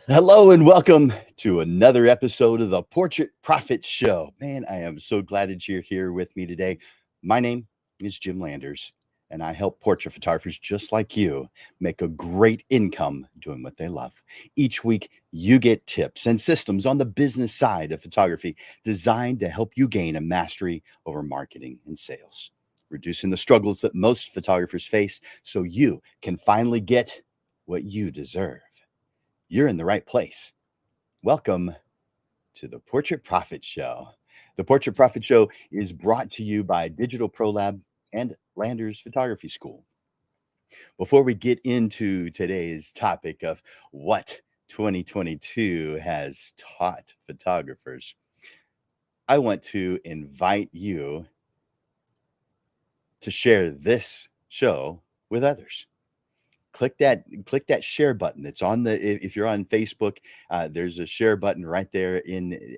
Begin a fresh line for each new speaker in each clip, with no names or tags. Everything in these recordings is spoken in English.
Hello and welcome to another episode of the Portrait Profit Show. Man, I am so glad that you're here with me today. My name is Jim Landers, and I help portrait photographers just like you make a great income doing what they love. Each week, you get tips and systems on the business side of photography designed to help you gain a mastery over marketing and sales, reducing the struggles that most photographers face so you can finally get what you deserve. You're in the right place. Welcome to the Portrait Profit Show. The Portrait Profit Show is brought to you by Digital Pro Lab and Landers Photography School. Before we get into today's topic of what 2022 has taught photographers, I want to invite you to share this show with others. Click that share button. It's on the if you're on Facebook, there's a share button right there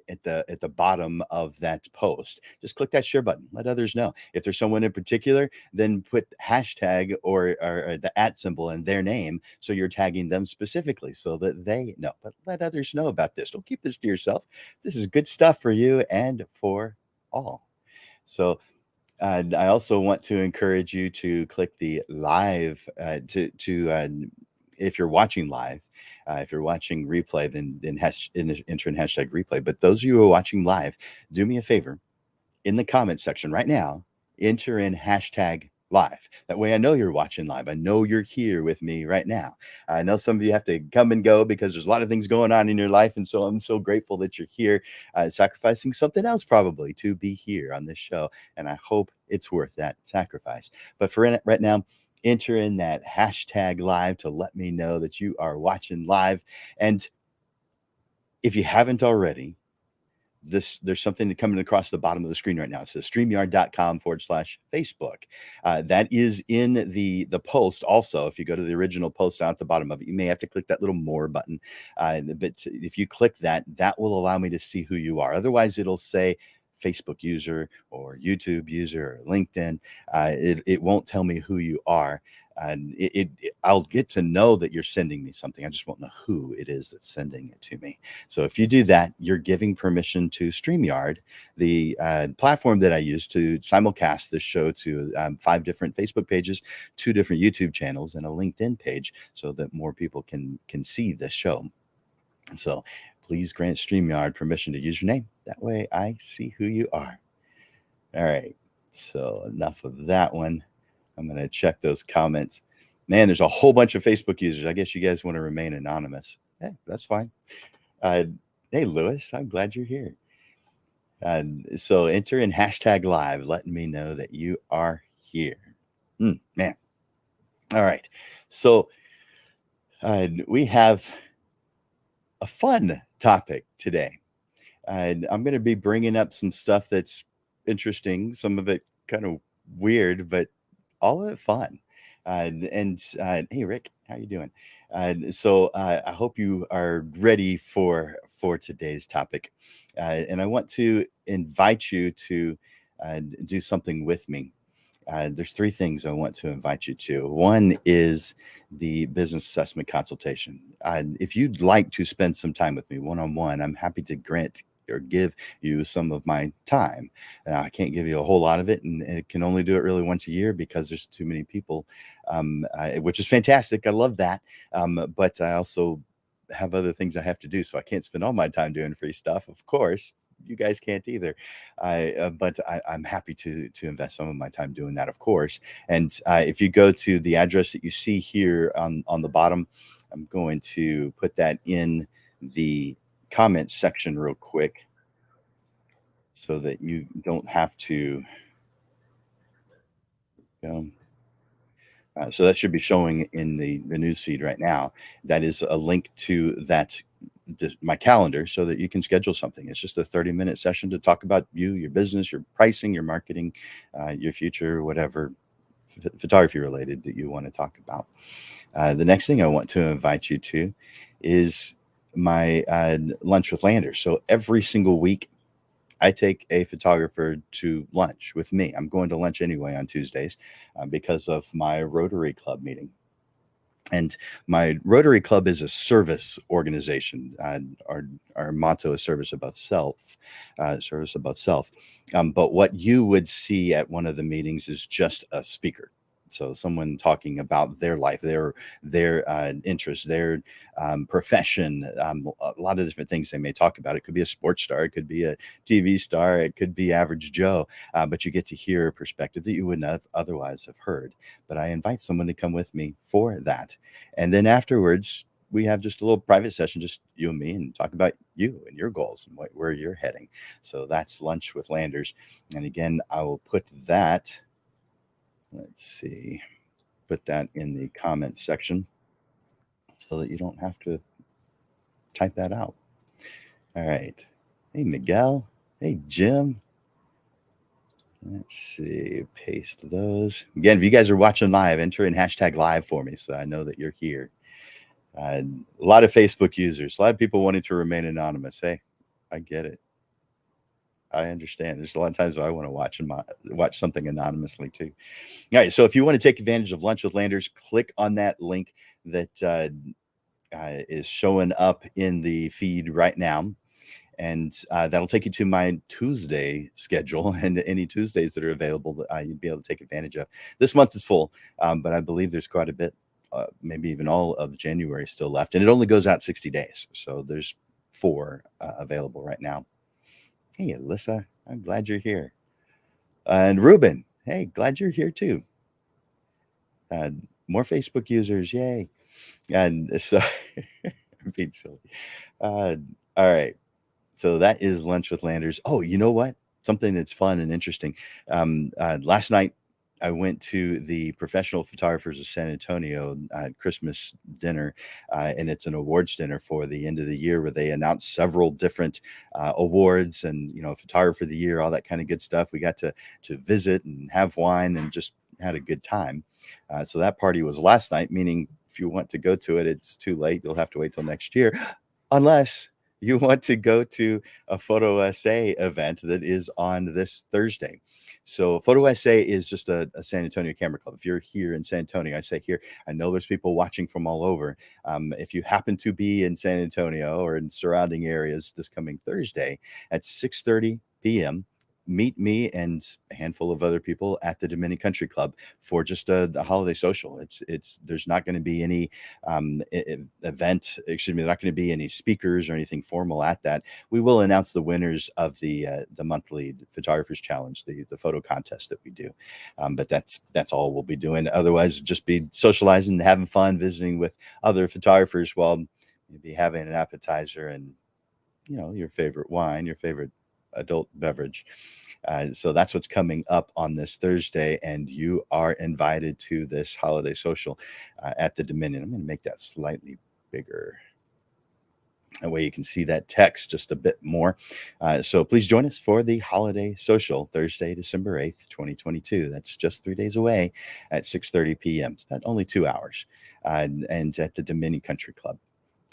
at the bottom of that post. Just click that share button. Let others know. If there's someone in particular, then put hashtag or the @ symbol in their name, so you're tagging them specifically so that they know. But let others know about this. Don't keep this to yourself. This is good stuff for you and for all. So I also want to encourage you to click the live if you're watching live. If you're watching replay, then enter in hashtag replay. But those of you who are watching live, do me a favor in the comment section right now, enter in hashtag live. That way I know you're watching live. I know you're here with me right now. I know some of you have to come and go because there's a lot of things going on in your life. And so I'm so grateful that you're here, sacrificing something else probably to be here on this show. And I hope it's worth that sacrifice. But for right now, enter in that hashtag live to let me know that you are watching live. And if you haven't already, there's something coming across the bottom of the screen right now. It says StreamYard.com/Facebook. That is in the post. Also, if you go to the original post down at the bottom of it, you may have to click that little more button. But if you click that, that will allow me to see who you are. Otherwise, it'll say Facebook user or YouTube user or LinkedIn. It won't tell me who you are. And I'll get to know that you're sending me something. I just won't know who it is that's sending it to me. So if you do that, you're giving permission to StreamYard, the platform that I use to simulcast this show to 5 different Facebook pages, 2 different YouTube channels, and a LinkedIn page so that more people can see this show. So please grant StreamYard permission to use your name. That way I see who you are. All right. So enough of that one. I'm going to check those comments. Man, there's a whole bunch of Facebook users. I guess you guys want to remain anonymous. Hey, that's fine. Hey, Lewis, I'm glad you're here. So enter in hashtag live, letting me know that you are here. Man. All right. So we have a fun topic today. I'm going to be bringing up some stuff that's interesting, some of it kind of weird, but all of it fun. Hey, Rick, how you doing? So I hope you are ready for today's topic, and I want to invite you to do something with me. There's three things I want to invite you to. One is the business assessment consultation. If you'd like to spend some time with me one-on-one, I'm happy to grant or give you some of my time. I can't give you a whole lot of it, and it can only do it really once a year because there's too many people, which is fantastic. I love that. But I also have other things I have to do, so I can't spend all my time doing free stuff. Of course, you guys can't either. But I'm happy to invest some of my time doing that, of course. And if you go to the address that you see here on the bottom, I'm going to put that in the comment section real quick so that you don't have to so that should be showing in the news feed right now. That is a link to my calendar so that you can schedule something. It's just a 30-minute session to talk about you, your business, your pricing, your marketing, your future, whatever photography related that you want to talk about. The next thing I want to invite you to is my lunch with Landers. So every single week, I take a photographer to lunch with me. I'm going to lunch anyway on Tuesdays because of my Rotary Club meeting. And my Rotary Club is a service organization. Our motto is service above self, service above self. But what you would see at one of the meetings is just a speaker. So someone talking about their life, their interests, their profession, a lot of different things they may talk about. It could be a sports star, it could be a TV star, it could be average Joe, but you get to hear a perspective that you wouldn't have otherwise have heard. But I invite someone to come with me for that. And then afterwards, we have just a little private session, just you and me, and talk about you and your goals and where you're heading. So that's Lunch with Landers. And again, I will put that, let's see, put that in the comment section so that you don't have to type that out. All right. Hey, Miguel. Hey, Jim. Let's see, paste those. Again, if you guys are watching live, enter in hashtag live for me so I know that you're here. A lot of Facebook users, a lot of people wanting to remain anonymous. Hey, I get it. I understand. There's a lot of times I want to watch something anonymously too. All right. So if you want to take advantage of Lunch with Landers, click on that link that is showing up in the feed right now. And that'll take you to my Tuesday schedule and any Tuesdays that are available that you'd be able to take advantage of. This month is full, but I believe there's quite a bit, maybe even all of January still left. And it only goes out 60 days. So there's 4 available right now. Hey, Alyssa, I'm glad you're here. And Ruben, hey, glad you're here too. More Facebook users, yay. And so, I'm being silly. All right. So that is Lunch with Landers. Oh, you know what? Something that's fun and interesting. Last night, I went to the Professional Photographers of San Antonio Christmas dinner, and it's an awards dinner for the end of the year where they announce several different awards and, photographer of the year, all that kind of good stuff. We got to visit and have wine and just had a good time. So that party was last night, meaning if you want to go to it, it's too late. You'll have to wait till next year, unless you want to go to a Photo essay event that is on this Thursday. So Photo essay is just a San Antonio camera club. If you're here in San Antonio, I say here, I know there's people watching from all over. If you happen to be in San Antonio or in surrounding areas this coming Thursday at 6:30 p.m., meet me and a handful of other people at the Dominican Country Club for just a holiday social. It's there's not going to be any event. Excuse me, there's not going to be any speakers or anything formal at that. We will announce the winners of the monthly photographers challenge, the photo contest that we do. But that's all we'll be doing. Otherwise, just be socializing, having fun, visiting with other photographers while maybe having an appetizer and your favorite wine, your favorite adult beverage. So that's what's coming up on this Thursday, and you are invited to this holiday social at the Dominion. I'm going to make that slightly bigger. That way you can see that text just a bit more. So please join us for the holiday social Thursday, December 8th, 2022. That's just 3 days away at 6:30 p.m. It's about only 2 hours, and at the Dominion Country Club.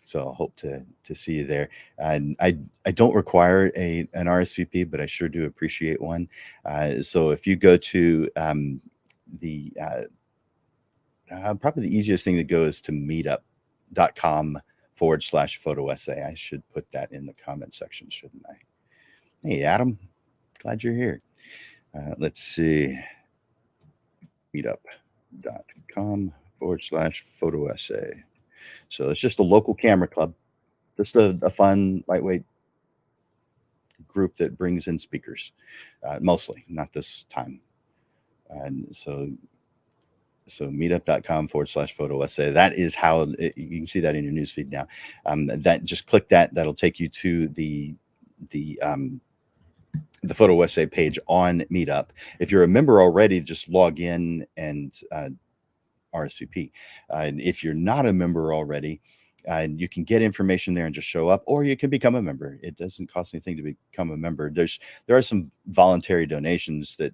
So I hope to see you there. And I don't require an RSVP, but I sure do appreciate one. So if you go to the probably the easiest thing to go is to meetup.com/photo essay. I should put that in the comment section, shouldn't I? Hey, Adam, glad you're here. Let's see. Meetup.com/photo essay. So it's just a local camera club, just a fun, lightweight group that brings in speakers, mostly, not this time. And so meetup.com/photo essay. That is how you can see that in your newsfeed now. That just click that. That'll take you to the photo essay page on Meetup. If you're a member already, just log in and RSVP. And if you're not a member already, you can get information there and just show up, or you can become a member. It doesn't cost anything to become a member. There are some voluntary donations that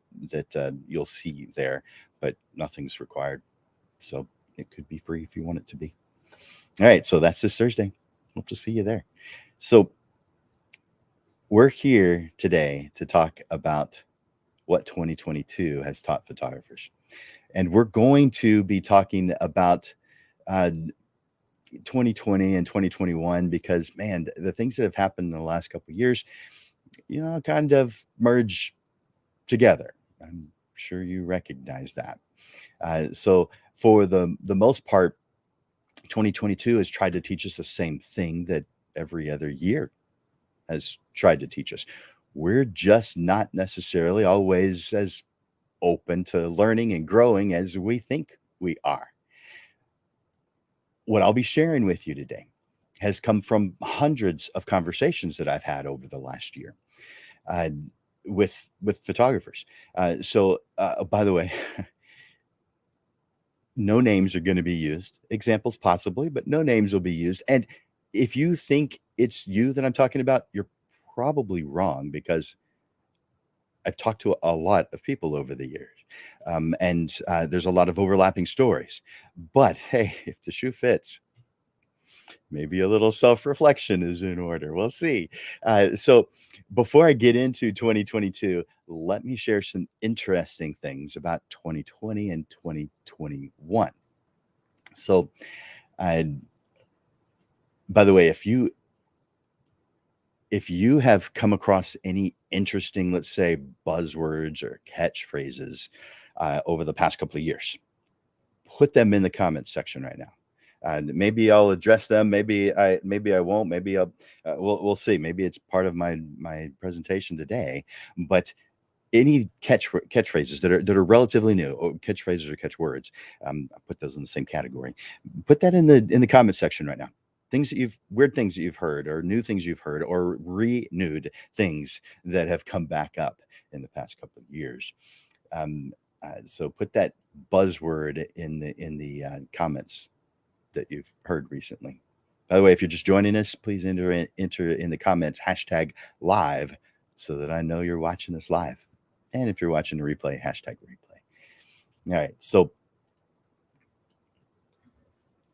you'll see there, but nothing's required. So it could be free if you want it to be. All right, so that's this Thursday. Hope to see you there. So we're here today to talk about what 2022 has taught photographers. And we're going to be talking about 2020 and 2021 because, man, the things that have happened in the last couple of years, kind of merge together. I'm sure you recognize that. So for the most part, 2022 has tried to teach us the same thing that every other year has tried to teach us. We're just not necessarily always as open to learning and growing as we think we are. What I'll be sharing with you today has come from hundreds of conversations that I've had over the last year with photographers. So by the way, no names are going to be used. Examples possibly, but no names will be used. And if you think it's you that I'm talking about, you're probably wrong, because I've talked to a lot of people over the years, and there's a lot of overlapping stories. But hey, if the shoe fits, maybe a little self-reflection is in order. We'll see. So before I get into 2022, let me share some interesting things about 2020 and 2021. So, by the way, if you have come across any interesting, let's say, buzzwords or catchphrases over the past couple of years, put them in the comments section right now. Maybe I'll address them. Maybe I won't. Maybe we'll see. Maybe it's part of my presentation today. But any catchphrases that are relatively new, or catchphrases or catchwords, I put those in the same category. Put that in the comment section right now. Weird things that you've heard, or new things you've heard, or renewed things that have come back up in the past couple of years. So put that buzzword in the comments that you've heard recently. By the way, if you're just joining us, please enter in the comments #live so that I know you're watching this live. And if you're watching the replay, #replay. All right, so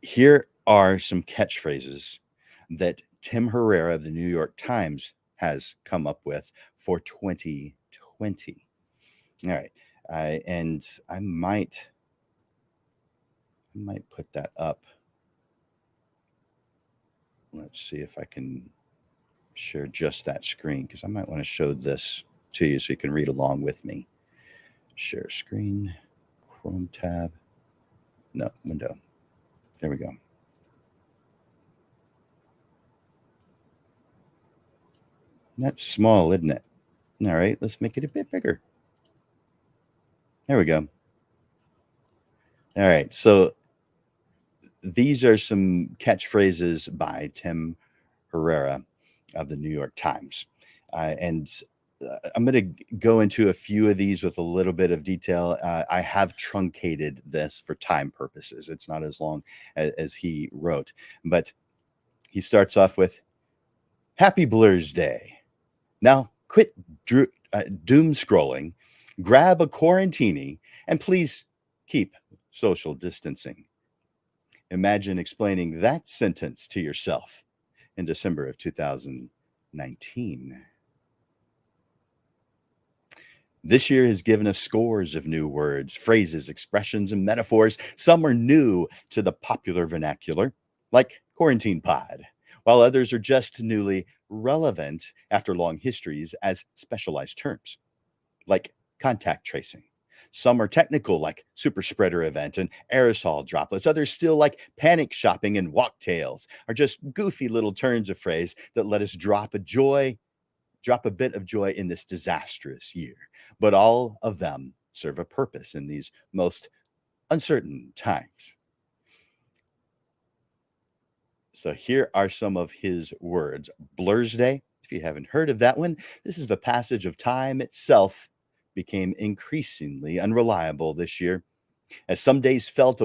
here are some catchphrases that Tim Herrera of the New York Times has come up with for 2020. All right, and I might put that up. Let's see if I can share just that screen, because I might want to show this to you so you can read along with me. Share screen, Chrome tab. No, window. There we go. That's small, isn't it? All right, let's make it a bit bigger. There we go. All right, so these are some catchphrases by Tim Herrera of the New York Times. And I'm going to go into a few of these with a little bit of detail. I have truncated this for time purposes. It's not as long as he wrote, but he starts off with Happy Blur's Day. Now quit doom scrolling, grab a quarantini, and please keep social distancing. Imagine explaining that sentence to yourself in December of 2019. This year has given us scores of new words, phrases, expressions, and metaphors. Some are new to the popular vernacular, like quarantine pod, while others are just newly relevant after long histories as specialized terms, like contact tracing. Some are technical, like super spreader event and aerosol droplets. Others still, like panic shopping and walktails, are just goofy little turns of phrase that let us drop a bit of joy in this disastrous year. But all of them serve a purpose in these most uncertain times. So here are some of his words. Blur's Day, if you haven't heard of that one, this is the passage of time itself became increasingly unreliable this year, as some days felt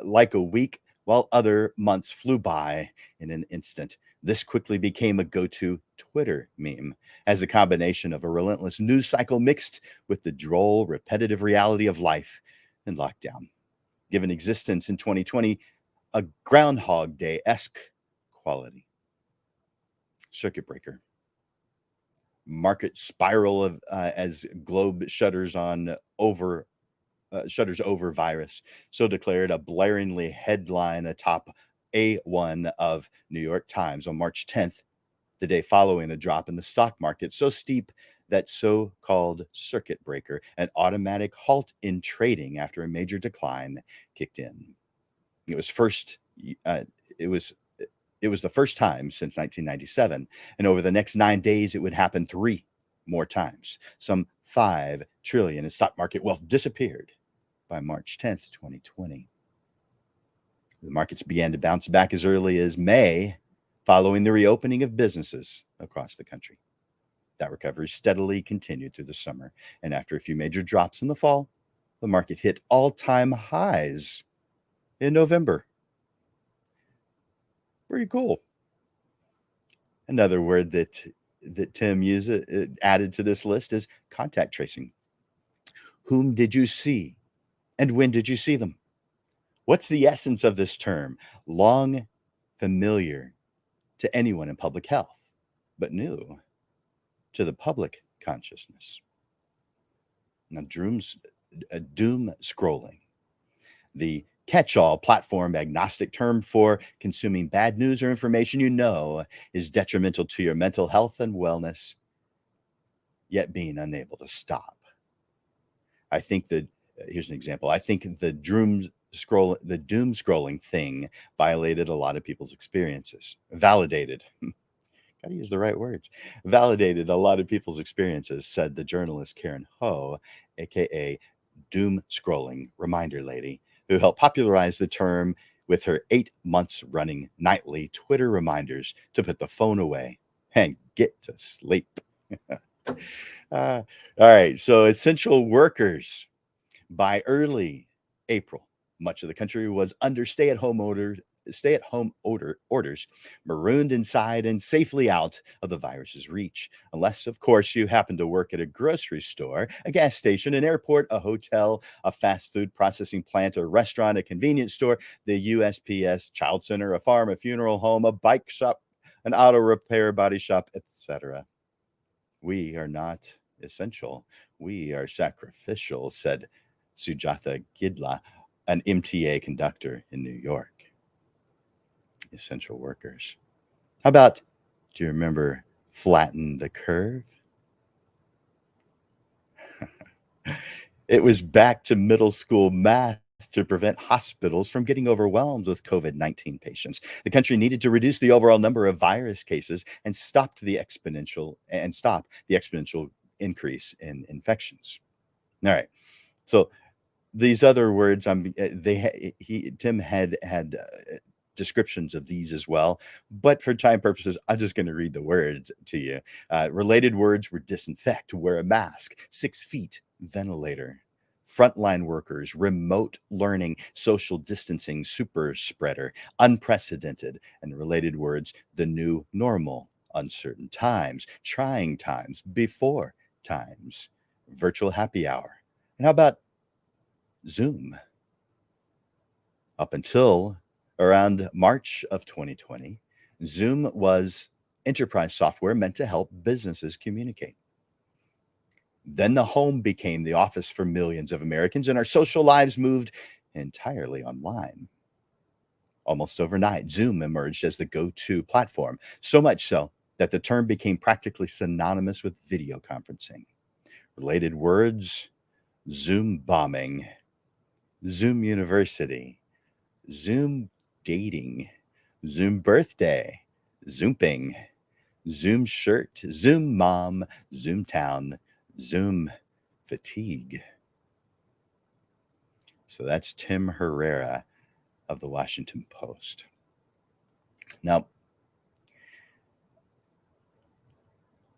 like a week while other months flew by in an instant. This quickly became a go-to Twitter meme as a combination of a relentless news cycle mixed with the droll, repetitive reality of life and lockdown. Given existence in 2020, a Groundhog Day-esque quality. Circuit breaker. Market spiral of as globe shutters over virus. So declared a blaringly headline atop A1 of New York Times on March 10th, the day following a drop in the stock market so steep that so-called circuit breaker, an automatic halt in trading after a major decline, kicked in. It was it was the first time since 1997, and over the next 9 days, it would happen 3 more times. Some $5 trillion in stock market wealth disappeared by March 10th, 2020. The markets began to bounce back as early as May, following the reopening of businesses across the country. That recovery steadily continued through the summer, and after a few major drops in the fall, the market hit all-time highs in November. Pretty cool. Another word that Tim added to this list is contact tracing. Whom did you see, and when did you see them? What's the essence of this term? Long familiar to anyone in public health, but new to the public consciousness. Now, doom scrolling, the catch-all platform agnostic term for consuming bad news or information you know is detrimental to your mental health and wellness, yet being unable to stop. I think that here's an example. I think the doom scrolling thing violated a lot of people's experiences. Validated. Gotta use the right words. Validated a lot of people's experiences, said the journalist Karen Ho, aka Doom Scrolling Reminder Lady, who helped popularize the term with her 8 months running nightly Twitter reminders to put the phone away and get to sleep. All right, so essential workers. By early April, much of the country was under stay-at-home orders, marooned inside and safely out of the virus's reach. Unless, of course, you happen to work at a grocery store, a gas station, an airport, a hotel, a fast food processing plant, a restaurant, a convenience store, the USPS, child center, a farm, a funeral home, a bike shop, an auto repair, body shop, etc. We are not essential. We are sacrificial, said Sujatha Gidla, an MTA conductor in New York. Essential workers. How about, do you remember Flatten the Curve? It was back to middle school math to prevent hospitals from getting overwhelmed with COVID-19 patients. The country needed to reduce the overall number of virus cases and stop the exponential increase in infections. All right. So these other words, Tim had descriptions of these as well, but for time purposes, I'm just going to read the words to you. Related words were disinfect, wear a mask, 6 feet, ventilator, frontline workers, remote learning, social distancing, super spreader, unprecedented, and related words, the new normal, uncertain times, trying times, before times, virtual happy hour. And how about Zoom? Up until around March of 2020, Zoom was enterprise software meant to help businesses communicate. Then the home became the office for millions of Americans, and our social lives moved entirely online. Almost overnight, Zoom emerged as the go-to platform, so much so that the term became practically synonymous with video conferencing. Related words: Zoom bombing, Zoom University, Zoom dating, Zoom birthday, Zooming, Zoom shirt, Zoom mom, Zoom town, Zoom fatigue. So that's Tim Herrera of the Washington Post. Now,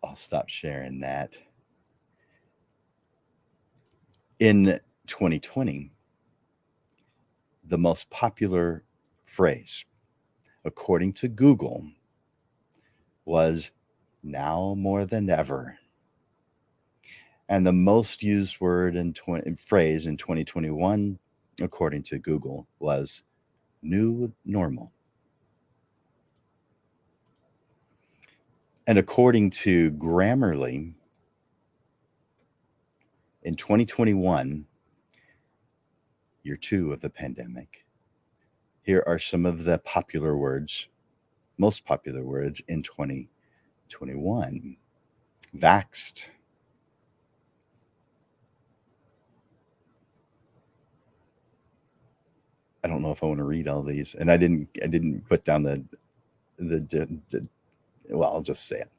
I'll stop sharing that. In 2020, the most popular phrase, according to Google, was now more than ever. And the most used word phrase in 2021, according to Google, was new normal. And according to Grammarly, in 2021, year 2 of the pandemic, here are some of the popular words, most popular words in 2021. Vaxxed. I don't know if I want to read all these, and I didn't put down the well, I'll just say it.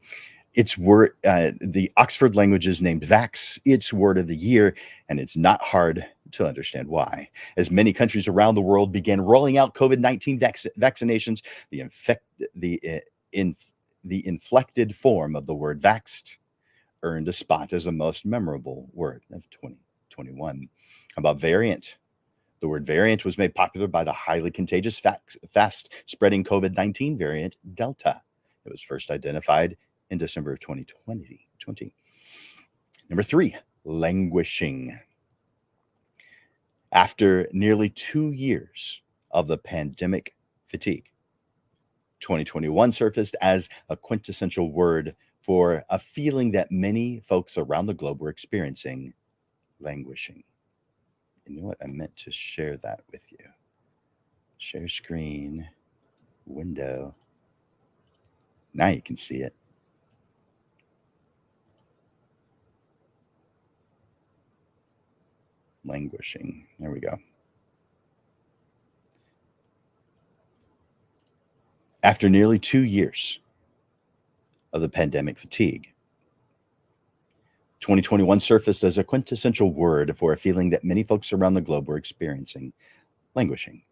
It's word the Oxford Languages named Vax its word of the year, and it's not hard to understand why. As many countries around the world began rolling out COVID-19 vaccinations, the inflected form of the word vaxxed earned a spot as the most memorable word of 2021. About variant? The word variant was made popular by the highly contagious, fast-spreading COVID-19 variant Delta. It was first identified in December of 2020. Number 3, languishing. After nearly 2 years of the pandemic fatigue, 2021 surfaced as a quintessential word for a feeling that many folks around the globe were experiencing: languishing. You know what? I meant to share that with you. Share screen, window. Now you can see it. Languishing. There we go. After nearly 2 years of the pandemic fatigue, 2021 surfaced as a quintessential word for a feeling that many folks around the globe were experiencing: languishing.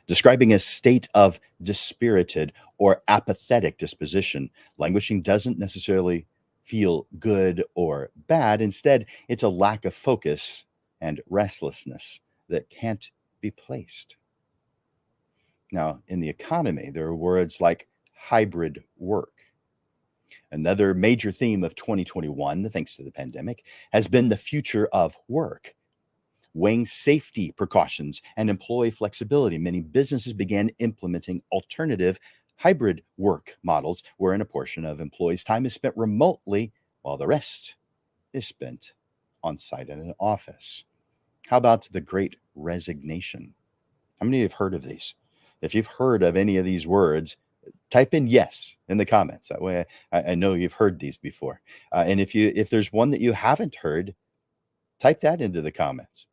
Describing a state of dispirited or apathetic disposition, languishing doesn't necessarily feel good or bad. Instead, it's a lack of focus and restlessness that can't be placed. Now, in the economy, there are words like hybrid work. Another major theme of 2021, thanks to the pandemic, has been the future of work. Weighing safety precautions and employee flexibility, many businesses began implementing alternative hybrid work models wherein a portion of employees' time is spent remotely while the rest is spent on site in an office. How about the Great Resignation? How many of you have heard of these? If you've heard of any of these words, type in yes in the comments. That way I know you've heard these before. And if there's one that you haven't heard, Type that into the comments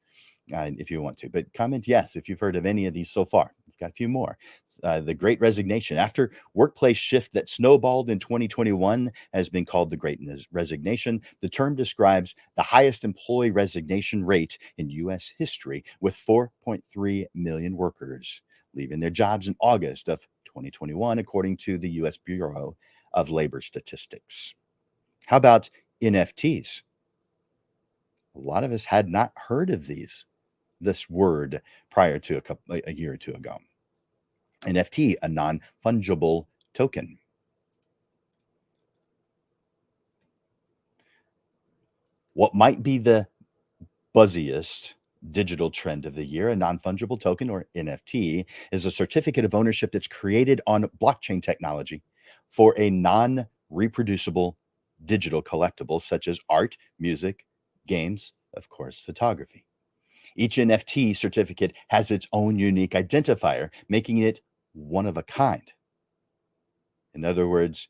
if you want to. But comment yes if you've heard of any of these so far. We've got a few more. The Great Resignation. After workplace shift that snowballed in 2021 has been called the Great Resignation. The term describes the highest employee resignation rate in U.S. history, with 4.3 million workers leaving their jobs in August of 2021, according to the U.S. Bureau of Labor Statistics. How about NFTs? A lot of us had not heard of this word prior to a year or two ago. NFT, a non-fungible token. What might be the buzziest digital trend of the year, a non-fungible token, or NFT, is a certificate of ownership that's created on blockchain technology for a non-reproducible digital collectible such as art, music, games, of course, photography. Each NFT certificate has its own unique identifier, making it one of a kind. In other words,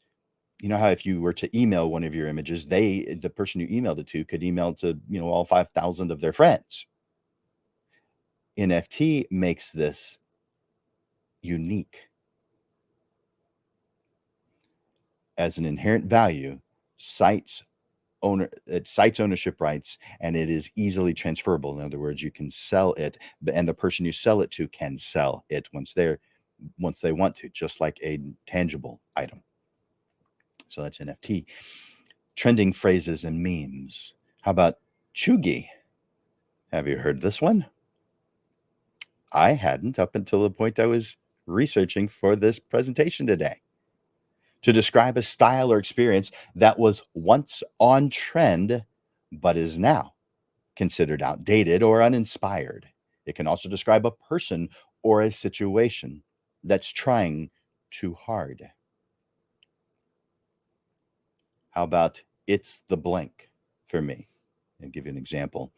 you know how if you were to email one of your images, the person you emailed it to could email it to, all 5,000 of their friends. NFT makes this unique. As an inherent value, it cites ownership rights, and it is easily transferable. In other words, you can sell it, and the person you sell it to can sell it once they want to, just like a tangible item. So that's NFT. Trending phrases and memes. How about chuggy? Have you heard this one? I hadn't up until the point I was researching for this presentation today. To describe a style or experience that was once on trend, but is now considered outdated or uninspired. It can also describe a person or a situation that's trying too hard. How about it's the blank for me? I'll give you an example.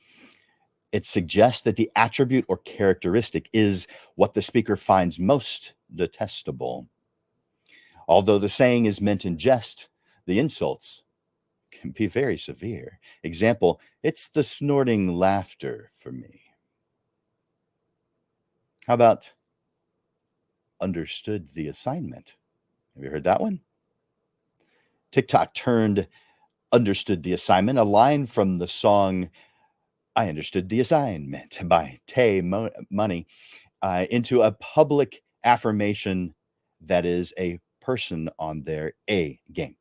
It suggests that the attribute or characteristic is what the speaker finds most detestable. Although the saying is meant in jest, the insults can be very severe. Example, it's the snorting laughter for me. How about understood the assignment? Have you heard that one? TikTok turned understood the assignment, a line from the song I Understood the Assignment by Money, into a public affirmation that is a person on their A game.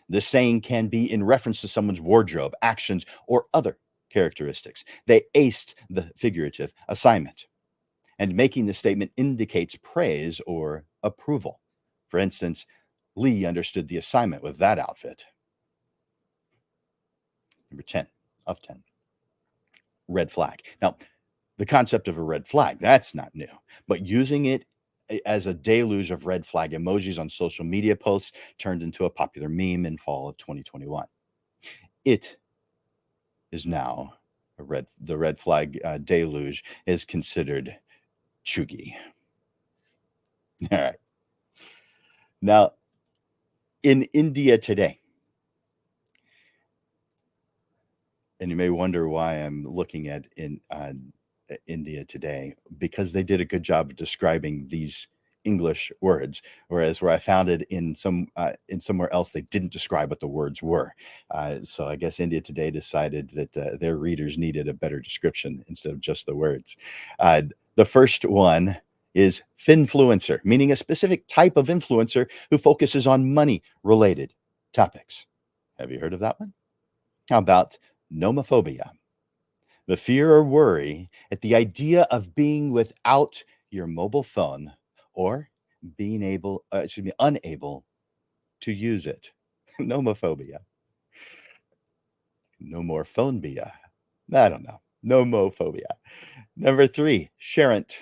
This saying can be in reference to someone's wardrobe, actions, or other characteristics. They aced the figurative assignment, and making the statement indicates praise or approval. For instance, Lee understood the assignment with that outfit. Number 10 of 10. Red flag. Now, the concept of a red flag, that's not new, but using it as a deluge of red flag emojis on social media posts turned into a popular meme in fall of 2021. It is now the red flag deluge is considered chuggy. All right. Now, in India today, and you may wonder why I'm looking at India today, because they did a good job of describing these English words, whereas where I found it in somewhere else, they didn't describe what the words were. So I guess India Today decided that their readers needed a better description instead of just the words. The first one is finfluencer, meaning a specific type of influencer who focuses on money-related topics. Have you heard of that one? How about nomophobia? The fear or worry at the idea of being without your mobile phone or being unable to use it. Nomophobia. No more phonebia. I don't know. Nomophobia. Number 3, sharent,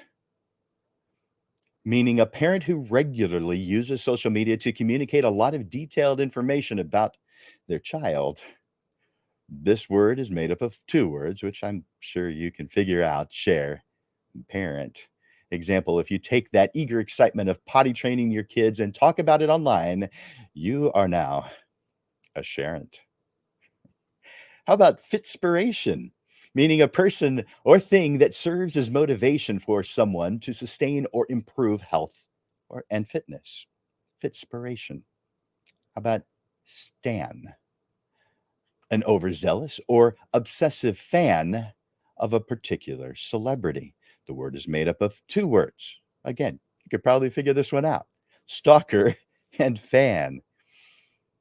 meaning a parent who regularly uses social media to communicate a lot of detailed information about their child. This word is made up of 2 words, which I'm sure you can figure out: share and parent. Example, if you take that eager excitement of potty training your kids and talk about it online, you are now a sharent. How about fitspiration? meaning a person or thing that serves as motivation for someone to sustain or improve health and fitness. Fitspiration. How about stan? An overzealous or obsessive fan of a particular celebrity. The word is made up of two words. Again, you could probably figure this one out: stalker and fan.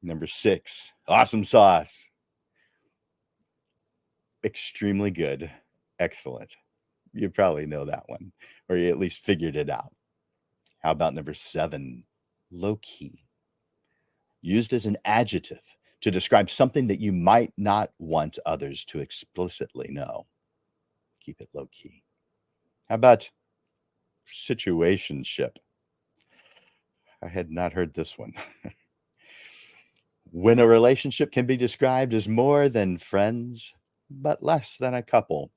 Number six, awesome sauce. Extremely good. Excellent. You probably know that one, or you at least figured it out. How about number seven, low key? Used as an adjective to describe something that you might not want others to explicitly know. Keep it low key. How about situationship? I had not heard this one. When a relationship can be described as more than friends, but less than a couple.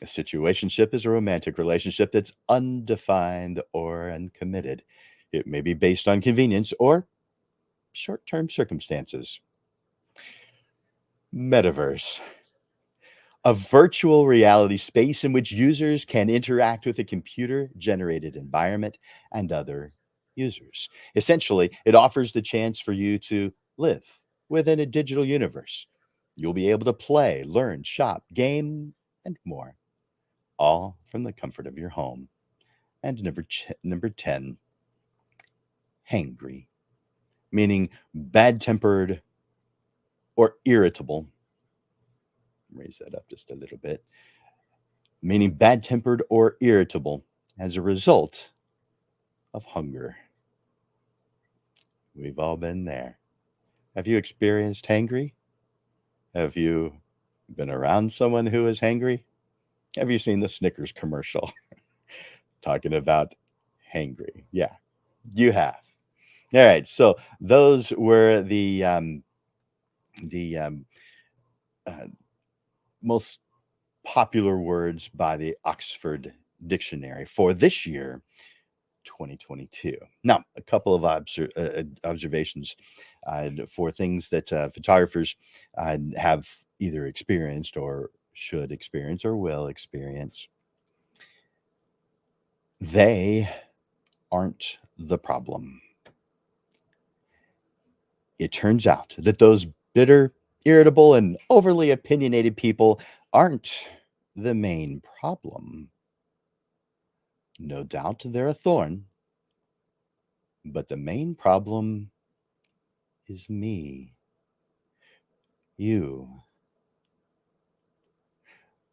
A situationship is a romantic relationship that's undefined or uncommitted. It may be based on convenience or short term circumstances. Metaverse. A virtual reality space in which users can interact with a computer generated environment and other users. Essentially, it offers the chance for you to live within a digital universe. You'll be able to play, learn, shop, game, and more, all from the comfort of your home. And number 10, hangry, meaning bad tempered or irritable. Raise that up just a little bit. Meaning bad tempered or irritable as a result of hunger. We've all been there. Have you experienced hangry? Have you been around someone who is hangry? Have you seen the Snickers commercial talking about hangry? Yeah, you have. All right, so those were the uh, most popular words by the Oxford Dictionary for this year, 2022. Now, a couple of observations for things that photographers have either experienced or should experience or will experience. They aren't the problem. It turns out that those bitter, irritable, and overly opinionated people aren't the main problem. No doubt they're a thorn, but the main problem is me, you.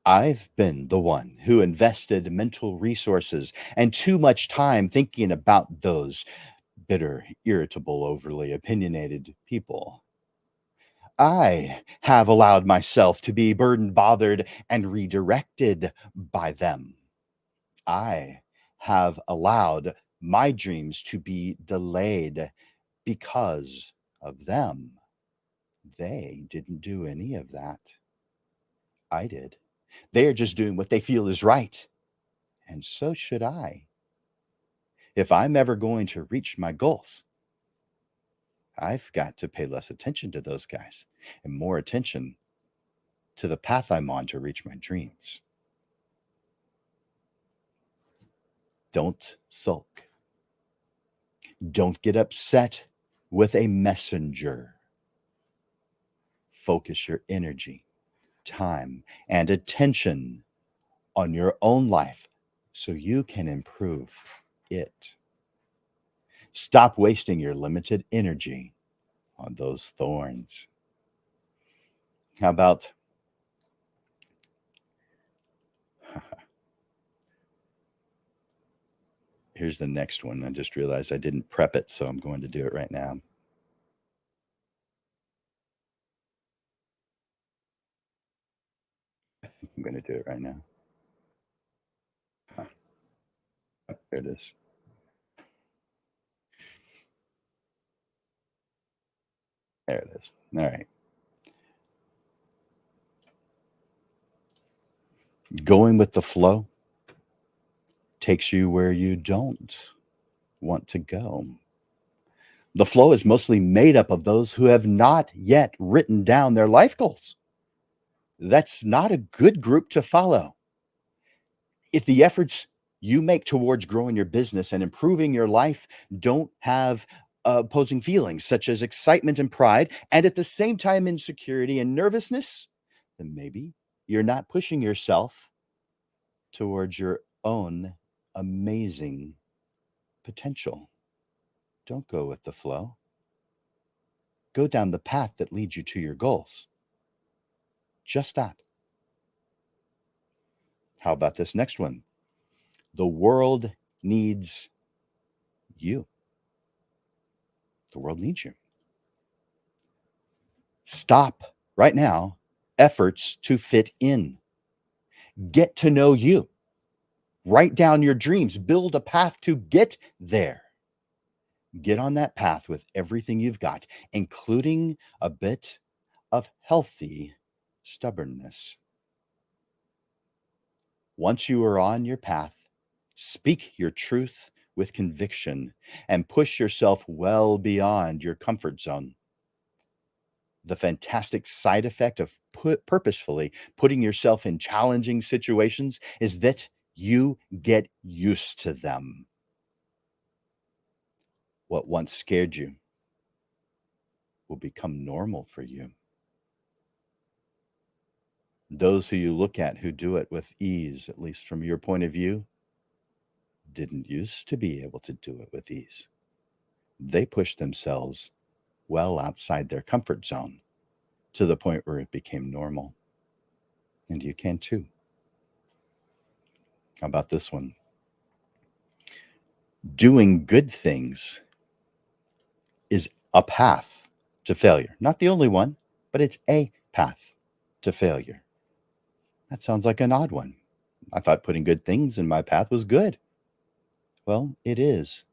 I've been the one who invested mental resources and too much time thinking about those bitter, irritable, overly opinionated people. I have allowed myself to be burdened, bothered, and redirected by them. I have allowed my dreams to be delayed because of them. They didn't do any of that. I did. They are just doing what they feel is right. And so should I. If I'm ever going to reach my goals, I've got to pay less attention to those guys and more attention to the path I'm on to reach my dreams. Don't sulk. Don't get upset with a messenger. Focus your energy, time, and attention on your own life so you can improve it. Stop wasting your limited energy on those thorns. How about here's the next one. I just realized I didn't prep it, so I'm going to do it right now. I'm going to do it right now. Oh, there it is. There it is. All right. Going with the flow takes you where you don't want to go. The flow is mostly made up of those who have not yet written down their life goals. That's not a good group to follow. If the efforts you make towards growing your business and improving your life don't have opposing feelings such as excitement and pride, and at the same time insecurity and nervousness, then maybe you're not pushing yourself towards your own amazing potential. Don't go with the flow. Go down the path that leads you to your goals. Just that. How about this next one? The world needs you. The world needs you. Stop right now efforts to fit in. Get to know you. Write down your dreams. Build a path to get there. Get on that path with everything you've got, including a bit of healthy stubbornness. Once you are on your path, speak your truth with conviction and push yourself well beyond your comfort zone. The fantastic side effect of purposefully putting yourself in challenging situations is that you get used to them. What once scared you will become normal for you. Those who you look at who do it with ease, at least from your point of view, didn't used to be able to do it with ease. They pushed themselves well outside their comfort zone to the point where it became normal. And you can too. How about this one? Doing good things is a path to failure. Not the only one, but it's a path to failure. That sounds like an odd one. I thought putting good things in my path was good. Well, it is,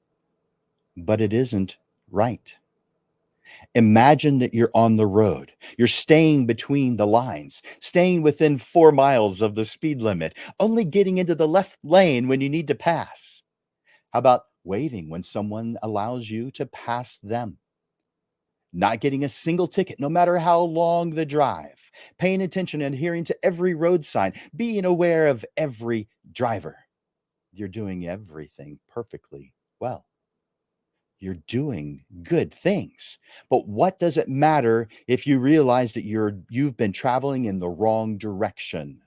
but it isn't right. Imagine that you're on the road. You're staying between the lines, staying within 4 miles of the speed limit, only getting into the left lane when you need to pass. How about waving when someone allows you to pass them? Not getting a single ticket, no matter how long the drive, paying attention and adhering to every road sign, being aware of every driver. You're doing everything perfectly well. You're doing good things. But what does it matter if you realize that you've been traveling in the wrong direction?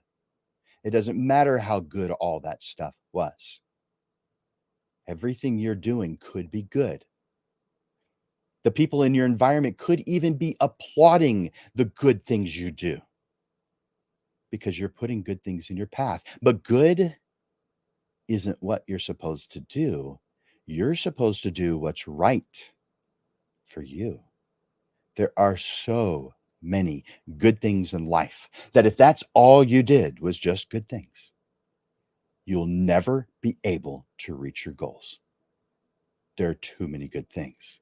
It doesn't matter how good all that stuff was. Everything you're doing could be good. The people in your environment could even be applauding the good things you do because you're putting good things in your path. But good isn't what you're supposed to do. You're supposed to do what's right for you. There are so many good things in life that if that's all you did was just good things, you'll never be able to reach your goals. There are too many good things.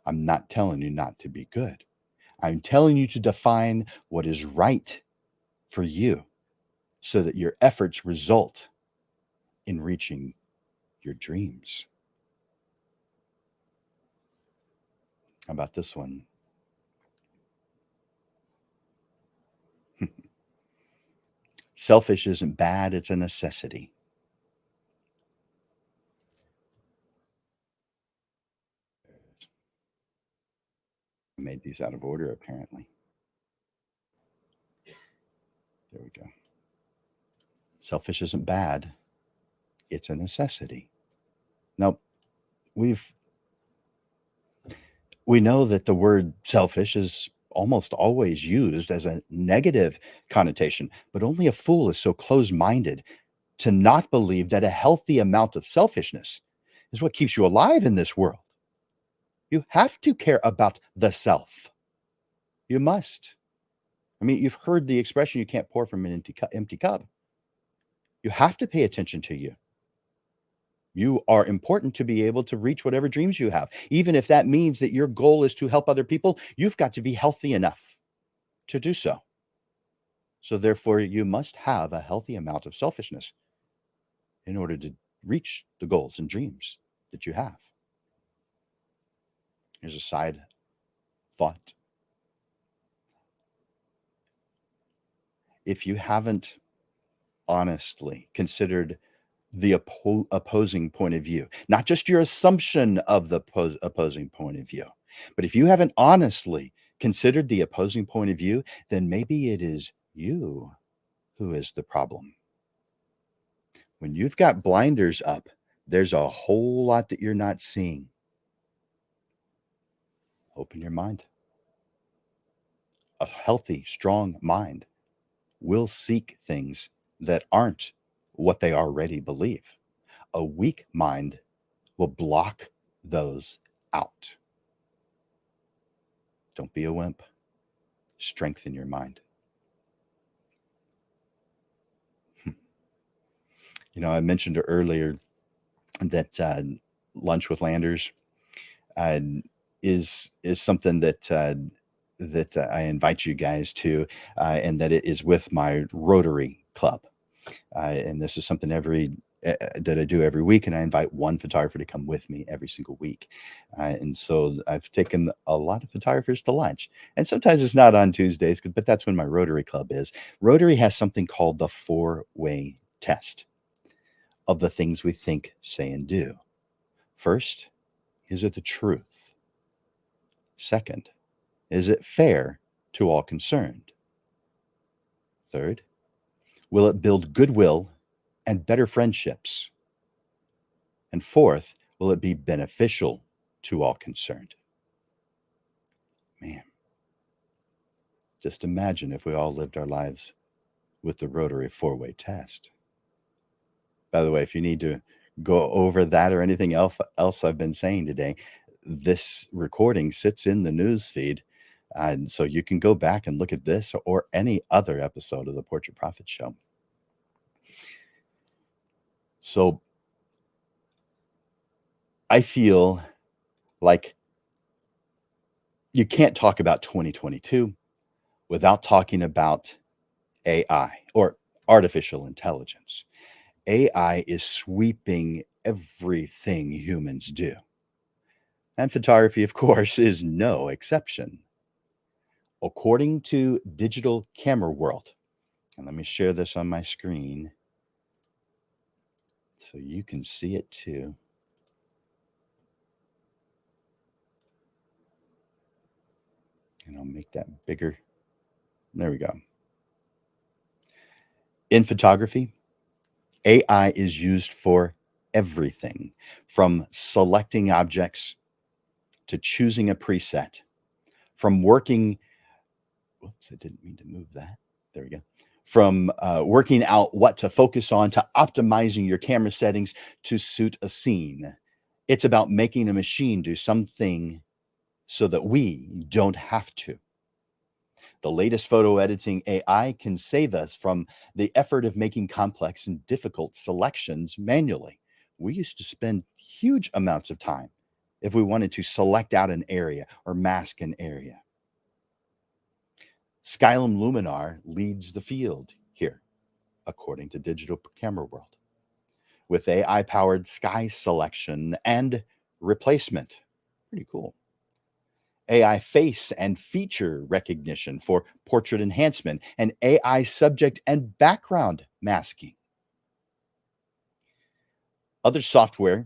I'm not telling you not to be good. I'm telling you to define what is right for you so that your efforts result in reaching your dreams. How about this one? Selfish isn't bad, it's a necessity. I made these out of order, apparently. There we go. Selfish isn't bad, it's a necessity. Now, we know that the word selfish is almost always used as a negative connotation, but only a fool is so closed-minded to not believe that a healthy amount of selfishness is what keeps you alive in this world. You have to care about the self. You must. I mean, you've heard the expression, you can't pour from an empty cup. You have to pay attention to you. You are important to be able to reach whatever dreams you have. Even if that means that your goal is to help other people, you've got to be healthy enough to do so. So therefore, you must have a healthy amount of selfishness in order to reach the goals and dreams that you have. Here's a side thought. if you haven't honestly considered the opposing point of view, not just your assumption of the opposing point of view, but if you haven't honestly considered the opposing point of view, then maybe it is you who is the problem. When you've got blinders up, there's a whole lot that you're not seeing. Open your mind. A healthy, strong mind will seek things that aren't what they already believe. A weak mind will block those out. Don't be a wimp. Strengthen your mind. I mentioned earlier that lunch with Landers uh, is something that I invite you guys to, and that it is with my Rotary Club. And this is something that I do every week, and I invite one photographer to come with me every single week. And so I've taken a lot of photographers to lunch, and sometimes it's not on Tuesdays, but that's when my Rotary Club is. Rotary has something called the 4-way test of the things we think, say, and do. First, is it the truth? Second, is it fair to all concerned? Third, will it build goodwill and better friendships? And fourth, will it be beneficial to all concerned? Man, just imagine if we all lived our lives with the Rotary 4-way test. By the way, if you need to go over that or anything else I've been saying today, this recording sits in the news feed. And so you can go back and look at this or any other episode of the Portrait Prophet Show. So I feel like you can't talk about 2022 without talking about AI or artificial intelligence. AI is sweeping everything humans do. And photography, of course, is no exception. According to Digital Camera World, and let me share this on my screen so you can see it too. And I'll make that bigger. There we go. In photography, AI is used for everything from selecting objects to choosing a preset, from working, whoops, I didn't mean to move that. There we go. From working out what to focus on to optimizing your camera settings to suit a scene. It's about making a machine do something so that we don't have to. The latest photo editing AI can save us from the effort of making complex and difficult selections manually. We used to spend huge amounts of time if we wanted to select out an area or mask an area. Skylum Luminar leads the field here, according to Digital Camera World, with AI-powered sky selection and replacement. Pretty cool. AI face and feature recognition for portrait enhancement, and AI subject and background masking. Other software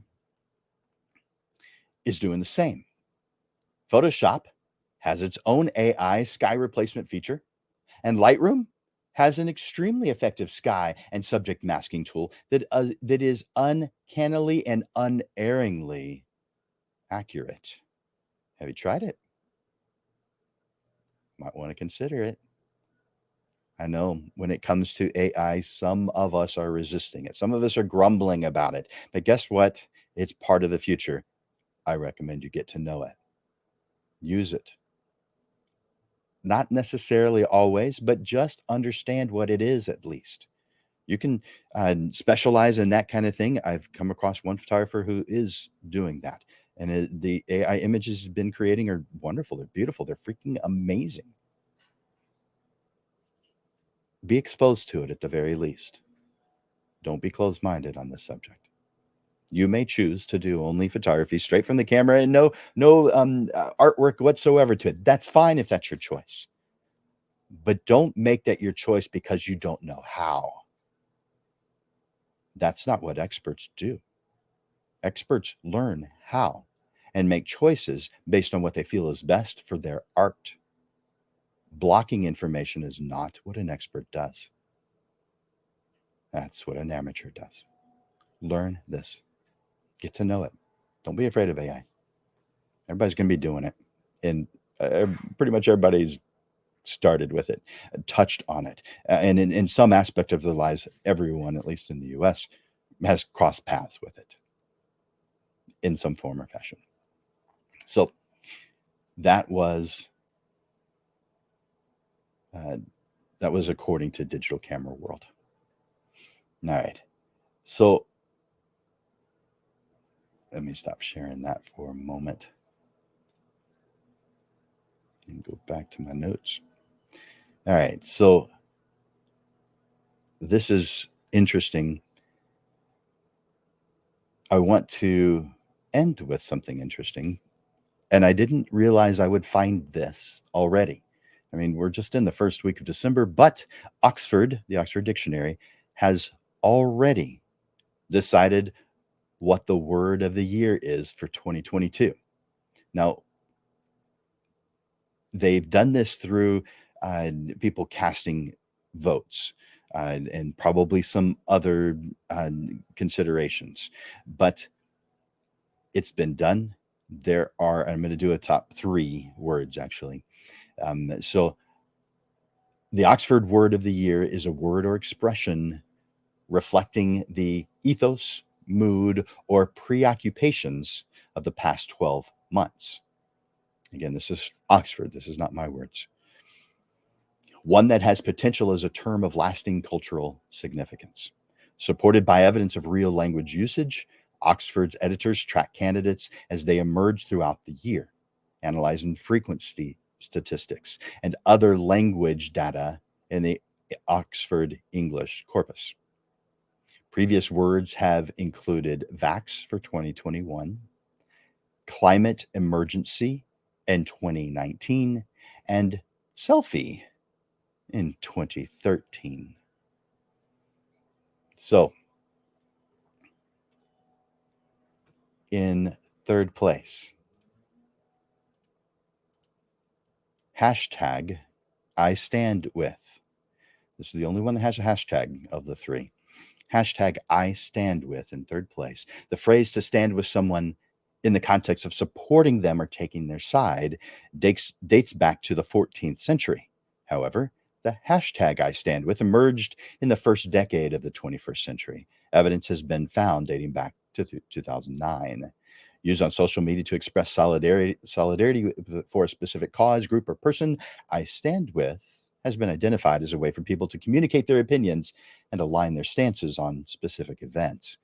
is doing the same. Photoshop has its own AI sky replacement feature, and Lightroom has an extremely effective sky and subject masking tool that is uncannily and unerringly accurate. Have you tried it? Might want to consider it. I know when it comes to AI, some of us are resisting it. Some of us are grumbling about it. But guess what? It's part of the future. I recommend you get to know it. Use it. Not necessarily always, but just understand what it is at least. You can specialize in that kind of thing. I've come across one photographer who is doing that. And the AI images he's been creating are wonderful. They're beautiful. They're freaking amazing. Be exposed to it at the very least. Don't be closed-minded on this subject. You may choose to do only photography straight from the camera and no artwork whatsoever to it. That's fine if that's your choice. but don't make that your choice because you don't know how. That's not what experts do. Experts learn how and make choices based on what they feel is best for their art. Blocking information is not what an expert does. That's what an amateur does. Learn this. Get to know it. Don't be afraid of AI. Everybody's going to be doing it. And pretty much everybody's started with it, touched on it. And in some aspect of their lives, everyone, at least in the US, has crossed paths with it in some form or fashion. So that was according to Digital Camera World. All right. So let me stop sharing that for a moment and go back to my notes. All right. So this is interesting. I want to end with something interesting. And I didn't realize I would find this already. I mean, we're just in the first week of December, but Oxford, the Oxford Dictionary, has already decided what the word of the year is for 2022. Now, they've done this through people casting votes and probably some other considerations, but it's been done. I'm going to do a top 3 words actually. So the Oxford word of the year is a word or expression reflecting the ethos, mood, or preoccupations of the past 12 months. Again, this is Oxford. This is not my words. One that has potential as a term of lasting cultural significance. Supported by evidence of real language usage, Oxford's editors track candidates as they emerge throughout the year, analyzing frequency statistics and other language data in the Oxford English corpus. Previous words have included vax for 2021, climate emergency in 2019, and selfie in 2013. So, in third place, hashtag I stand with. This is the only one that has a hashtag of the 3. Hashtag I stand with in third place. The phrase to stand with someone in the context of supporting them or taking their side dates back to the 14th century. However, the hashtag I stand with emerged in the first decade of the 21st century. Evidence has been found dating back to 2009. Used on social media to express solidarity for a specific cause, group, or person, I stand with has been identified as a way for people to communicate their opinions and align their stances on specific events.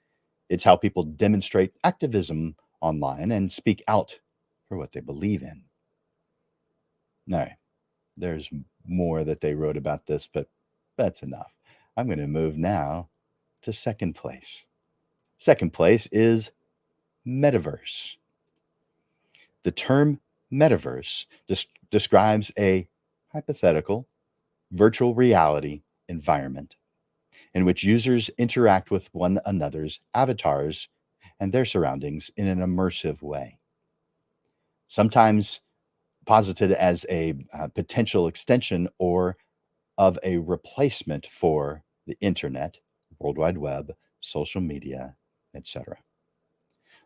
It's how people demonstrate activism online and speak out for what they believe in. All right, there's more that they wrote about this, but that's enough. I'm going to move now to second place. Second place is metaverse. The term metaverse describes a hypothetical virtual reality environment in which users interact with one another's avatars and their surroundings in an immersive way. Sometimes posited as a potential extension or of a replacement for the internet, World Wide Web, social media, etc.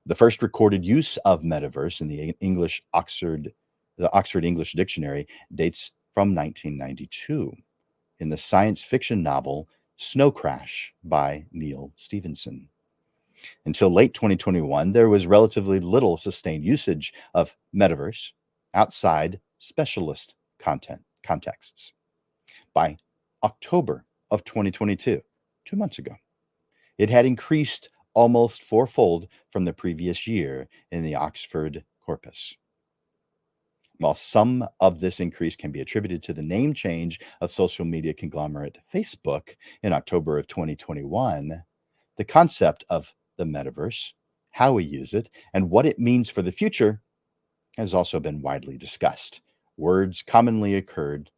The first recorded use of metaverse in the Oxford English Dictionary dates from 1992 in the science fiction novel Snow Crash by Neil Stephenson. Until late 2021, there was relatively little sustained usage of metaverse outside specialist contexts. By October of 2022, 2 months ago, it had increased almost fourfold from the previous year in the Oxford corpus. While some of this increase can be attributed to the name change of social media conglomerate Facebook in October of 2021, the concept of the metaverse, how we use it, and what it means for the future has also been widely discussed. Words commonly occurred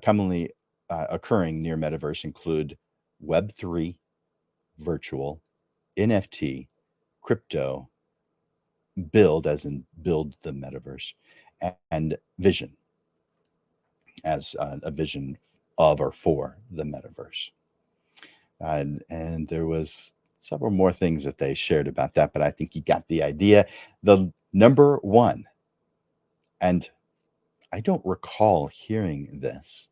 commonly occurring near metaverse include Web3, virtual, NFT, crypto, build, as in build the metaverse, and vision, as a vision of or for the metaverse. And there was several more things that they shared about that, but I think you got the idea. The number one, and I don't recall hearing this,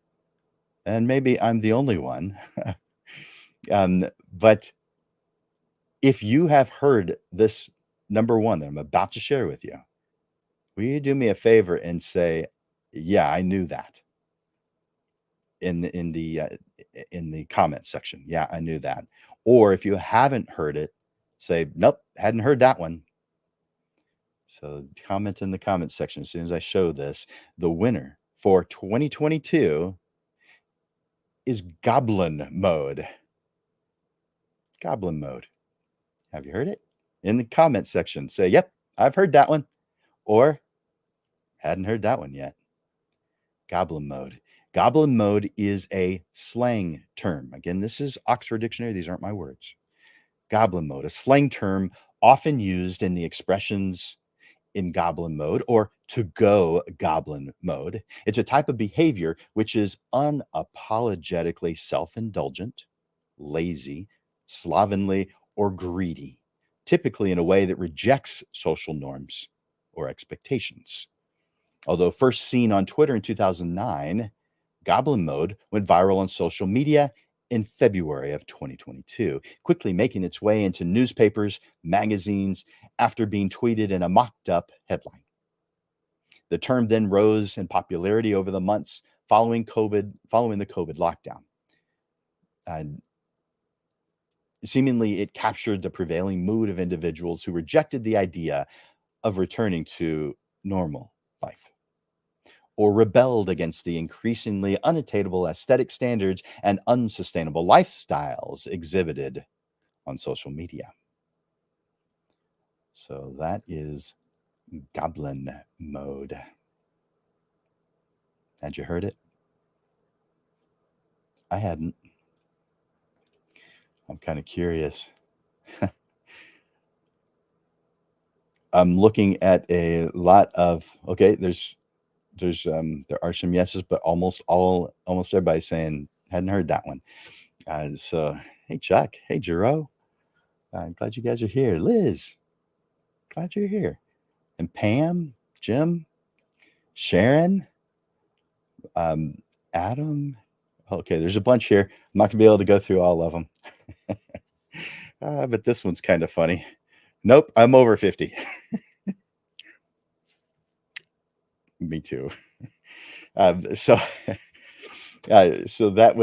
and maybe I'm the only one, but if you have heard this number one that I'm about to share with you, will you do me a favor and say, "Yeah, I knew that," in the comment section? Yeah, I knew that. Or if you haven't heard it, say, "Nope, hadn't heard that one." So comment in the comment section as soon as I show this. The winner for 2022 is Goblin Mode. Goblin Mode. Have you heard it? In the comment section, say, "Yep, I've heard that one," or "Hadn't heard that one yet." Goblin Mode. Goblin Mode is a slang term. Again, this is Oxford Dictionary. These aren't my words. Goblin Mode, a slang term often used in the expressions "in goblin mode" or "to go goblin mode." It's a type of behavior which is unapologetically self-indulgent, lazy, slovenly, or greedy, typically in a way that rejects social norms or expectations. Although first seen on Twitter in 2009, Goblin Mode went viral on social media in February of 2022, quickly making its way into newspapers, magazines, after being tweeted in a mocked up headline. The term then rose in popularity over the months following the COVID lockdown. And seemingly, it captured the prevailing mood of individuals who rejected the idea of returning to normal life, or rebelled against the increasingly unattainable aesthetic standards and unsustainable lifestyles exhibited on social media. So that is Goblin Mode. Had you heard it? I hadn't. I'm kind of curious. I'm looking at a lot of, okay, there are some yeses, but almost everybody's saying hadn't heard that one. So hey Chuck, hey Jero, glad you guys are here. Liz, glad you're here. And Pam, Jim, Sharon, Adam. Okay, there's a bunch here. I'm not gonna be able to go through all of them. But this one's kind of funny. Nope, I'm over 50. Me too. So that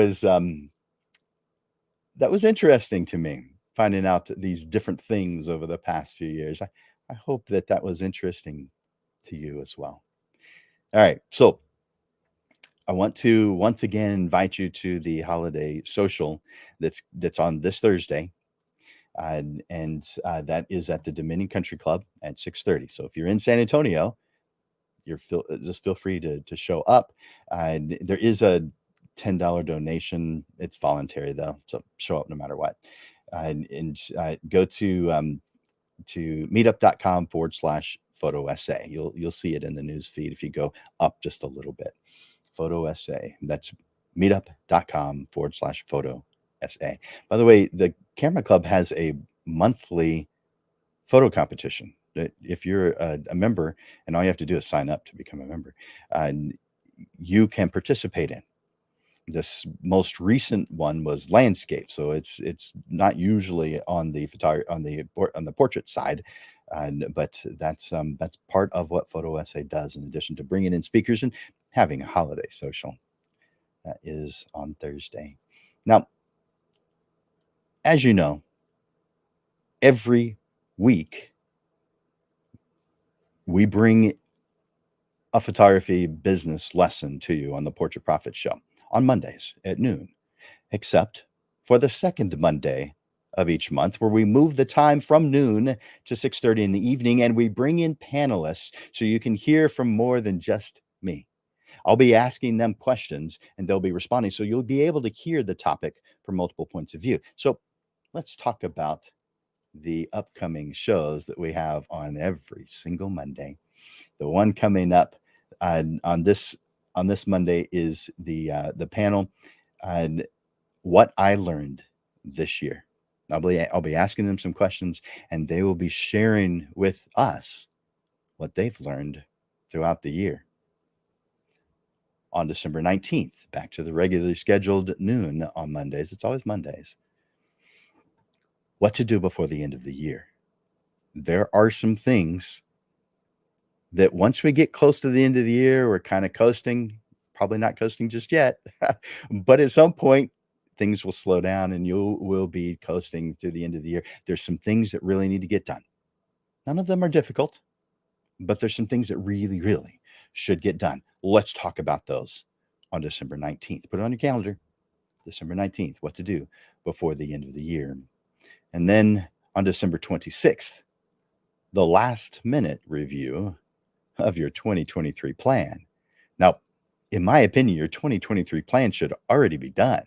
was interesting to me, finding out these different things over the past few years. I hope that was interesting to you as well. All right, so I want to once again invite you to the holiday social that's on this Thursday, and that is at the Dominion Country Club at 6:30. So if you're in San Antonio, just feel free to show up. There is a $10 donation. It's voluntary though, so show up no matter what. And go to meetup.com/photo essay. You'll see it in the news feed if you go up just a little bit. Photo essay. That's meetup.com/photo essay. By the way, the Camera Club has a monthly photo competition. If you're a member, and all you have to do is sign up to become a member, you can participate in. This most recent one was landscape, so it's not usually on the portrait side, but that's part of what Photo Essay does. In addition to bringing in speakers and having a holiday social, that is on Thursday. Now, as you know, every week we bring a photography business lesson to you on the Portrait Profit Show on Mondays at noon, except for the second Monday of each month, where we move the time from noon to 6:30 in the evening, and we bring in panelists so you can hear from more than just me. I'll be asking them questions and they'll be responding. So you'll be able to hear the topic from multiple points of view. So let's talk about the upcoming shows that we have on every single Monday. The one coming up on this Monday is the panel on what I learned this year. I'll be asking them some questions, and they will be sharing with us what they've learned throughout the year. On December 19th, back to the regularly scheduled noon on Mondays. It's always Mondays. What to do before the end of the year. There are some things that once we get close to the end of the year, we're kind of coasting, probably not coasting just yet, but at some point, things will slow down and you will be coasting through the end of the year. There's some things that really need to get done. None of them are difficult, but there's some things that really, really should get done. Let's talk about those on December 19th. Put it on your calendar, December 19th, what to do before the end of the year. And then on December 26th, the last minute review of your 2023 plan. Now, in my opinion, your 2023 plan should already be done.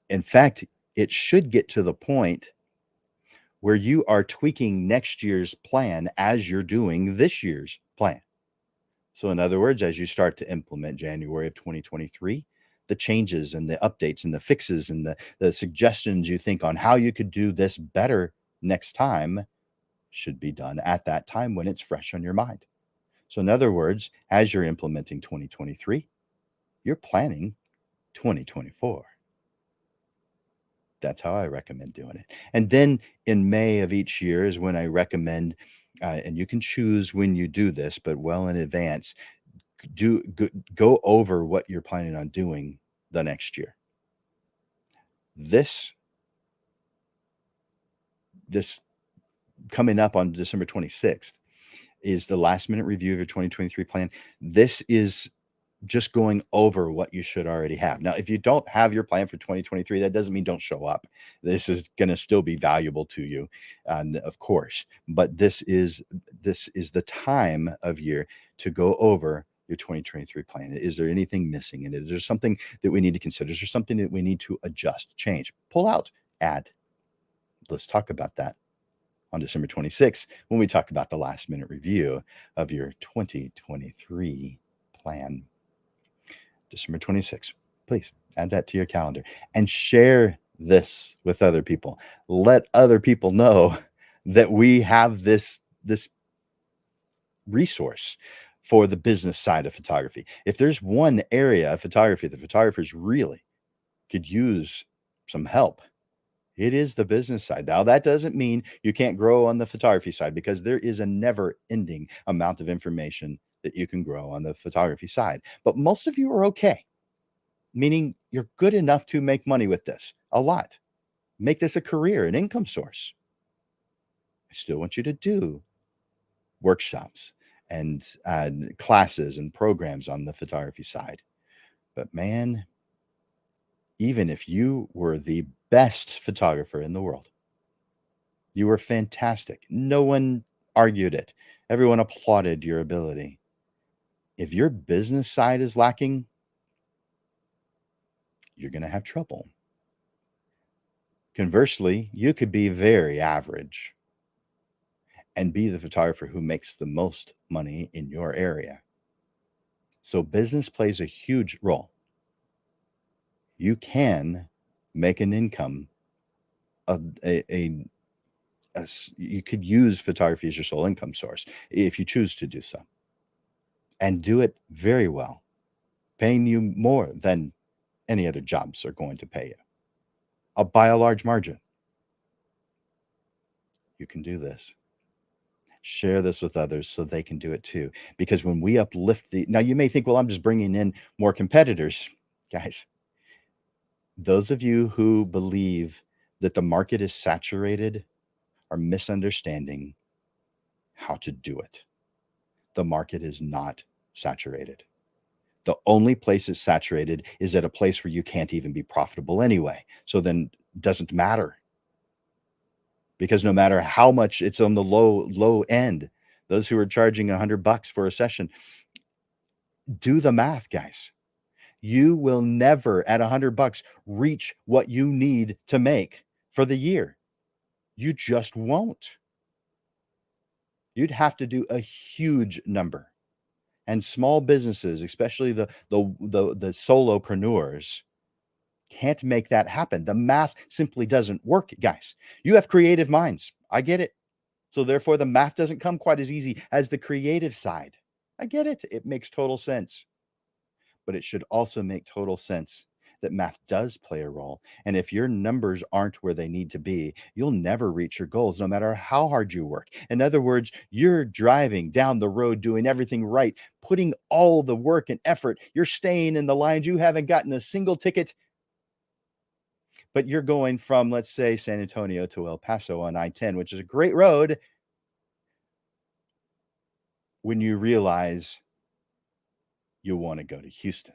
In fact, it should get to the point where you are tweaking next year's plan as you're doing this year's plan. So, in other words, as you start to implement January of 2023, the changes and the updates and the fixes and the suggestions you think on how you could do this better next time should be done at that time when it's fresh on your mind. So, in other words, as you're implementing 2023, you're planning 2024. That's how I recommend doing it. And then in May of each year is when I recommend, and you can choose when you do this, but well in advance, go over what you're planning on doing the next year. This coming up on December 26th is the last minute review of your 2023 plan. This is just going over what you should already have. Now, if you don't have your plan for 2023, that doesn't mean don't show up. This is going to still be valuable to you, and of course, but this is the time of year to go over your 2023 plan. Is there anything missing in it? Is there something that we need to consider? Is there something that we need to adjust, change, pull out, add? Let's talk about that on December 26th when we talk about the last minute review of your 2023 plan. December 26th. Please add that to your calendar and share this with other people. Let other people know that we have this resource for the business side of photography. If there's one area of photography that photographers really could use some help, it is the business side. Now, that doesn't mean you can't grow on the photography side, because there is a never-ending amount of information that you can grow on the photography side. But most of you are okay, meaning you're good enough to make money with this a lot. Make this a career, an income source. I still want you to do workshops and classes and programs on the photography side. But man, even if you were the best photographer in the world, you were fantastic, no one argued it, everyone applauded your ability. If your business side is lacking, you're going to have trouble. Conversely, you could be very average and be the photographer who makes the most money in your area. So business plays a huge role. You can make an income. You could use photography as your sole income source if you choose to do so, and do it very well, paying you more than any other jobs are going to pay you, by a large margin. You can do this. Share this with others so they can do it too. Because when we uplift now you may think, well, I'm just bringing in more competitors. Guys, those of you who believe that the market is saturated are misunderstanding how to do it. The market is not saturated. The only place it's saturated is at a place where you can't even be profitable anyway. So then it doesn't matter. Because no matter how much it's on the low end, those who are charging $100 for a session, Do the math, guys. You will never at $100 reach what you need to make for the year. You just won't. You'd have to do a huge number. And small businesses, especially the solopreneurs, can't make that happen. The math simply doesn't work, guys. You have creative minds. I get it. So therefore, the math doesn't come quite as easy as the creative side. I get it. It makes total sense. But it should also make total sense that math does play a role. And if your numbers aren't where they need to be, you'll never reach your goals, no matter how hard you work. In other words, you're driving down the road, doing everything right, putting all the work and effort. You're staying in the lines. You haven't gotten a single ticket, but you're going from, let's say, San Antonio to El Paso on I-10, which is a great road, when you realize you want to go to Houston.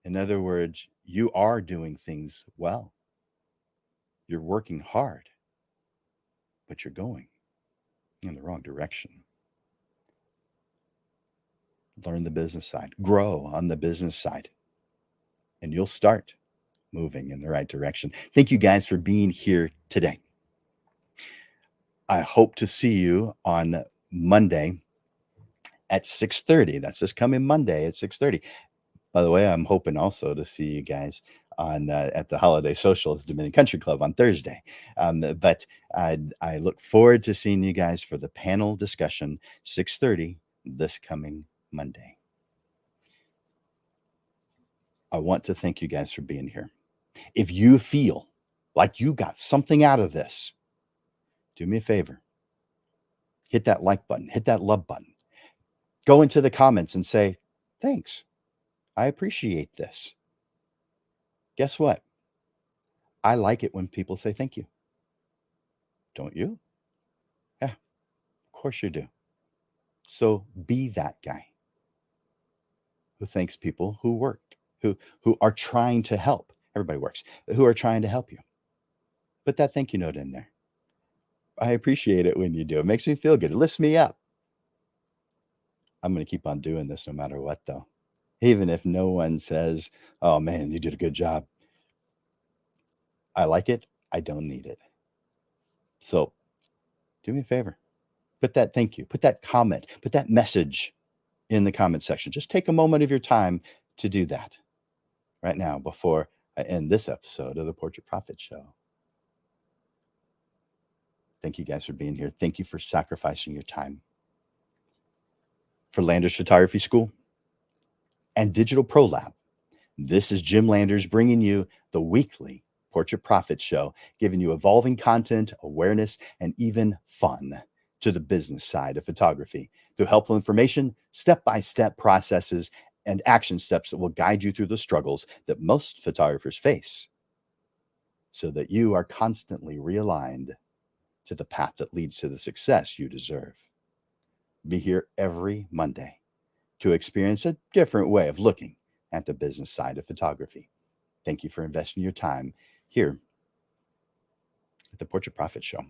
In other words, you are doing things well. You're working hard, but you're going in the wrong direction. Learn the business side, grow on the business side, and you'll start moving in the right direction. Thank you guys for being here today. I hope to see you on Monday at 6:30. That's this coming Monday at 6:30. By the way, I'm hoping also to see you guys on at the Holiday Social at the Dominion Country Club on Thursday. But I look forward to seeing you guys for the panel discussion, 6:30 this coming Monday. I want to thank you guys for being here. If you feel like you got something out of this, do me a favor. Hit that like button, hit that love button. Go into the comments and say, thanks. I appreciate this. Guess what? I like it when people say thank you. Don't you? Yeah, of course you do. So be that guy who thanks people who work, who are trying to help. Everybody works, who are trying to help you. Put that thank you note in there. I appreciate it when you do. It makes me feel good. It lifts me up. I'm going to keep on doing this no matter what, though. Even if no one says, oh man, you did a good job. I like it. I don't need it. So do me a favor. Put that thank you, put that comment, put that message in the comment section. Just take a moment of your time to do that right now before I end this episode of the Portrait Prophet Show. Thank you guys for being here. Thank you for sacrificing your time. For Landers Photography School and Digital Pro Lab, this is Jim Landers bringing you the weekly Portrait Prophet Show, giving you evolving content, awareness, and even fun to the business side of photography through helpful information, step-by-step processes, and action steps that will guide you through the struggles that most photographers face so that you are constantly realigned to the path that leads to the success you deserve. Be here every Monday to experience a different way of looking at the business side of photography. Thank you for investing your time here at the Portrait Prophet Show.